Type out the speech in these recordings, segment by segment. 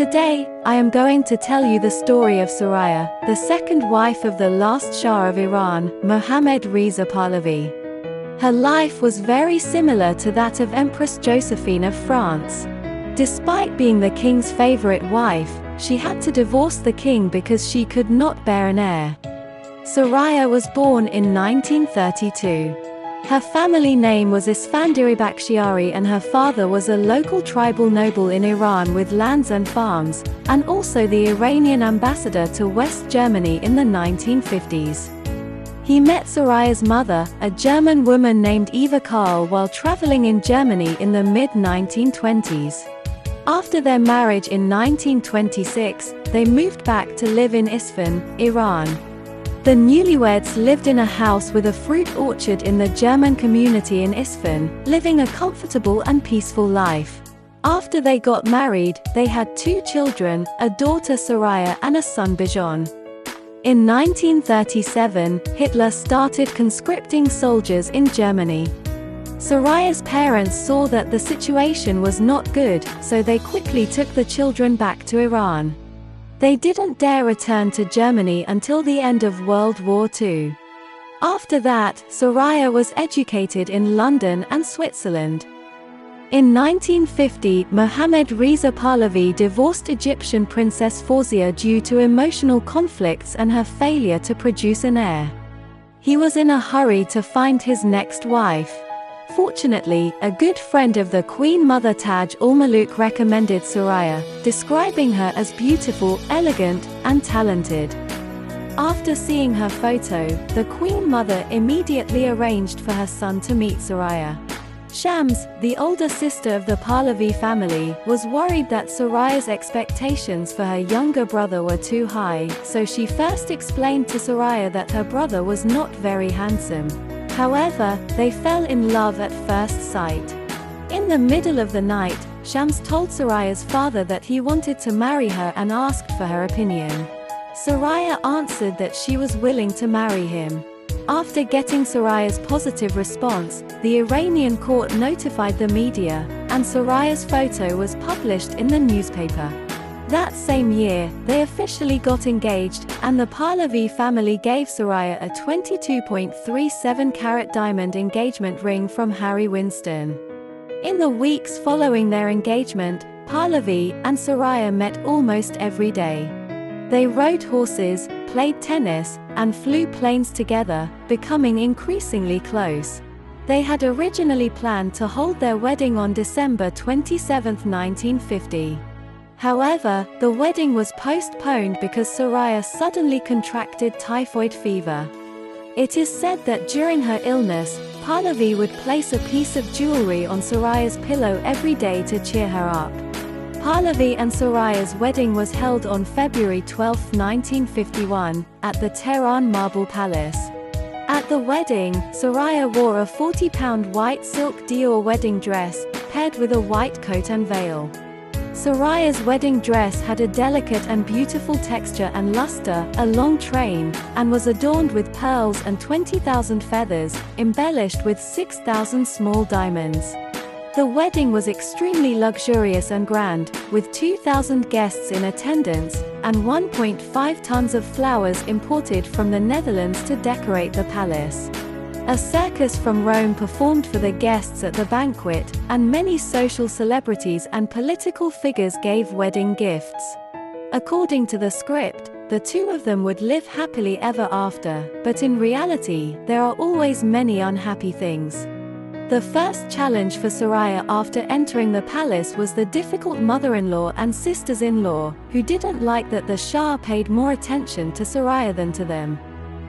Today, I am going to tell you the story of Soraya, the second wife of the last Shah of Iran, Mohammad Reza Pahlavi. Her life was very similar to that of Empress Josephine of France. Despite being the king's favorite wife, she had to divorce the king because she could not bear an heir. Soraya was born in 1932. Her family name was Isfandiri Bakhtiari and her father was a local tribal noble in Iran with lands and farms, and also the Iranian ambassador to West Germany in the 1950s. He met Soraya's mother, a German woman named Eva Karl, while traveling in Germany in the mid-1920s. After their marriage in 1926, they moved back to live in Isfahan, Iran. The newlyweds lived in a house with a fruit orchard in the German community in Isfahan, living a comfortable and peaceful life. After they got married, they had 2 children, a daughter Soraya and a son Bijan. In 1937, Hitler started conscripting soldiers in Germany. Soraya's parents saw that the situation was not good, so they quickly took the children back to Iran. They didn't dare return to Germany until the end of World War II. After that, Soraya was educated in London and Switzerland. In 1950, Mohammad Reza Pahlavi divorced Egyptian Princess Fawzia due to emotional conflicts and her failure to produce an heir. He was in a hurry to find his next wife. Fortunately, a good friend of the Queen Mother Taj al-Muluk recommended Soraya, describing her as beautiful, elegant, and talented. After seeing her photo, the Queen Mother immediately arranged for her son to meet Soraya. Shams, the older sister of the Pahlavi family, was worried that Soraya's expectations for her younger brother were too high, so she first explained to Soraya that her brother was not very handsome. However, they fell in love at first sight. In the middle of the night, Shams told Soraya's father that he wanted to marry her and asked for her opinion. Soraya answered that she was willing to marry him. After getting Soraya's positive response, the Iranian court notified the media, and Soraya's photo was published in the newspaper. That same year, they officially got engaged, and the Pahlavi family gave Soraya a 22.37-carat diamond engagement ring from Harry Winston. In the weeks following their engagement, Pahlavi and Soraya met almost every day. They rode horses, played tennis, and flew planes together, becoming increasingly close. They had originally planned to hold their wedding on December 27, 1950. However, the wedding was postponed because Soraya suddenly contracted typhoid fever. It is said that during her illness, Pahlavi would place a piece of jewelry on Soraya's pillow every day to cheer her up. Pahlavi and Soraya's wedding was held on February 12, 1951, at the Tehran Marble Palace. At the wedding, Soraya wore a 40-pound white silk Dior wedding dress, paired with a white coat and veil. Soraya's wedding dress had a delicate and beautiful texture and luster, a long train, and was adorned with pearls and 20,000 feathers, embellished with 6,000 small diamonds. The wedding was extremely luxurious and grand, with 2,000 guests in attendance, and 1.5 tons of flowers imported from the Netherlands to decorate the palace. A circus from Rome performed for the guests at the banquet, and many social celebrities and political figures gave wedding gifts. According to the script, the 2 of them would live happily ever after, but in reality, there are always many unhappy things. The first challenge for Soraya after entering the palace was the difficult mother-in-law and sisters-in-law, who didn't like that the Shah paid more attention to Soraya than to them.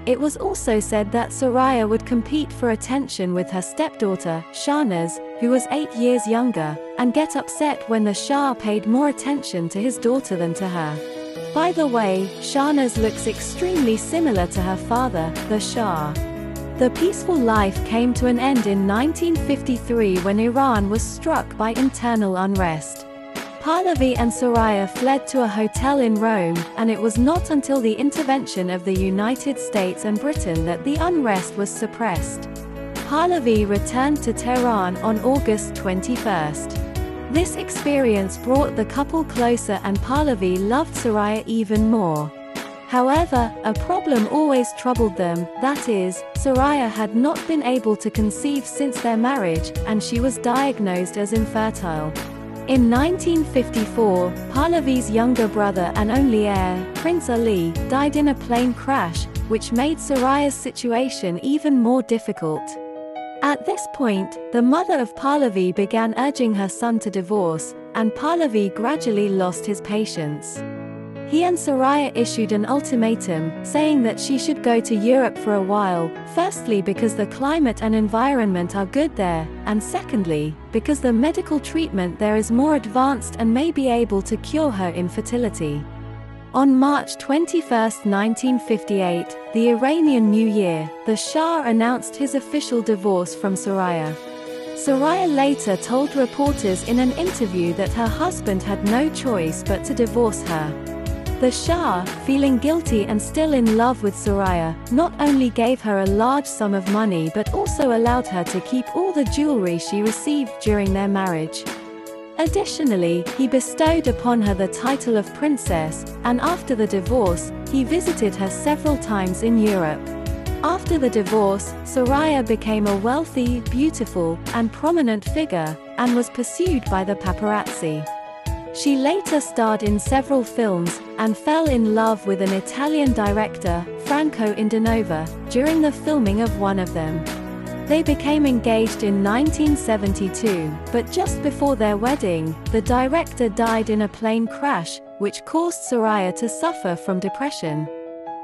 It was also said that Soraya would compete for attention with her stepdaughter, Shahnaz, who was 8 years younger, and get upset when the Shah paid more attention to his daughter than to her. By the way, Shahnaz looks extremely similar to her father, the Shah. The peaceful life came to an end in 1953 when Iran was struck by internal unrest. Pahlavi and Soraya fled to a hotel in Rome, and it was not until the intervention of the United States and Britain that the unrest was suppressed. Pahlavi returned to Tehran on August 21. This experience brought the couple closer and Pahlavi loved Soraya even more. However, a problem always troubled them, that is, Soraya had not been able to conceive since their marriage, and she was diagnosed as infertile. In 1954, Pahlavi's younger brother and only heir, Prince Ali, died in a plane crash, which made Soraya's situation even more difficult. At this point, the mother of Pahlavi began urging her son to divorce, and Pahlavi gradually lost his patience. He and Soraya issued an ultimatum, saying that she should go to Europe for a while, firstly because the climate and environment are good there, and secondly, because the medical treatment there is more advanced and may be able to cure her infertility. On March 21, 1958, the Iranian New Year, the Shah announced his official divorce from Soraya. Soraya later told reporters in an interview that her husband had no choice but to divorce her. The Shah, feeling guilty and still in love with Soraya, not only gave her a large sum of money but also allowed her to keep all the jewelry she received during their marriage. Additionally, he bestowed upon her the title of princess, and after the divorce, he visited her several times in Europe. After the divorce, Soraya became a wealthy, beautiful, and prominent figure, and was pursued by the paparazzi. She later starred in several films, and fell in love with an Italian director, Franco Indanova, during the filming of one of them. They became engaged in 1972, but just before their wedding, the director died in a plane crash, which caused Soraya to suffer from depression.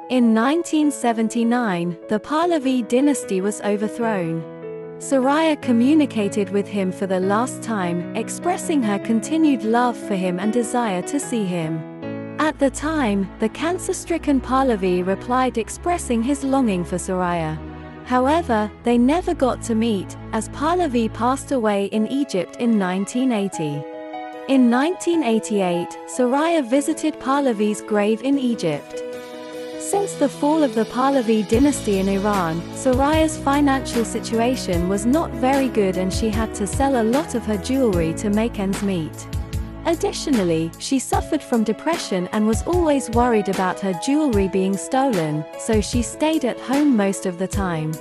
In 1979, the Pahlavi dynasty was overthrown. Soraya communicated with him for the last time, expressing her continued love for him and desire to see him. At the time, the cancer-stricken Pahlavi replied expressing his longing for Soraya. However, they never got to meet, as Pahlavi passed away in Egypt in 1980. In 1988, Soraya visited Pahlavi's grave in Egypt. Since the fall of the Pahlavi dynasty in Iran, Soraya's financial situation was not very good and she had to sell a lot of her jewelry to make ends meet. Additionally, she suffered from depression and was always worried about her jewelry being stolen, so she stayed at home most of the time.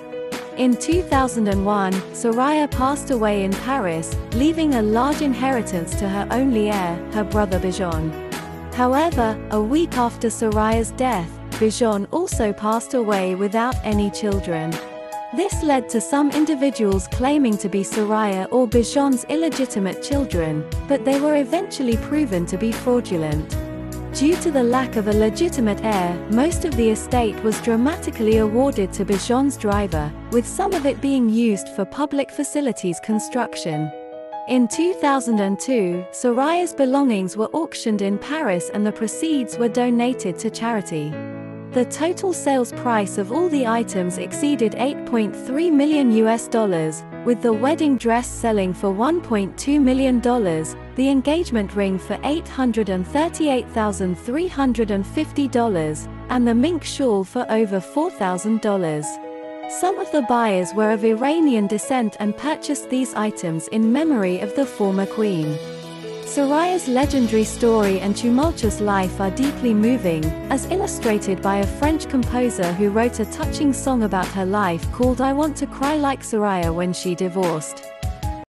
In 2001, Soraya passed away in Paris, leaving a large inheritance to her only heir, her brother Bijan. However, a week after Soraya's death, Bijan also passed away without any children. This led to some individuals claiming to be Soraya or Bijan's illegitimate children, but they were eventually proven to be fraudulent. Due to the lack of a legitimate heir, most of the estate was dramatically awarded to Bijan's driver, with some of it being used for public facilities construction. In 2002, Soraya's belongings were auctioned in Paris and the proceeds were donated to charity. The total sales price of all the items exceeded $8.3 million, with the wedding dress selling for $1.2 million, the engagement ring for $838,350, and the mink shawl for over $4,000. Some of the buyers were of Iranian descent and purchased these items in memory of the former queen. Soraya's legendary story and tumultuous life are deeply moving, as illustrated by a French composer who wrote a touching song about her life called "I Want to Cry Like Soraya" when she divorced.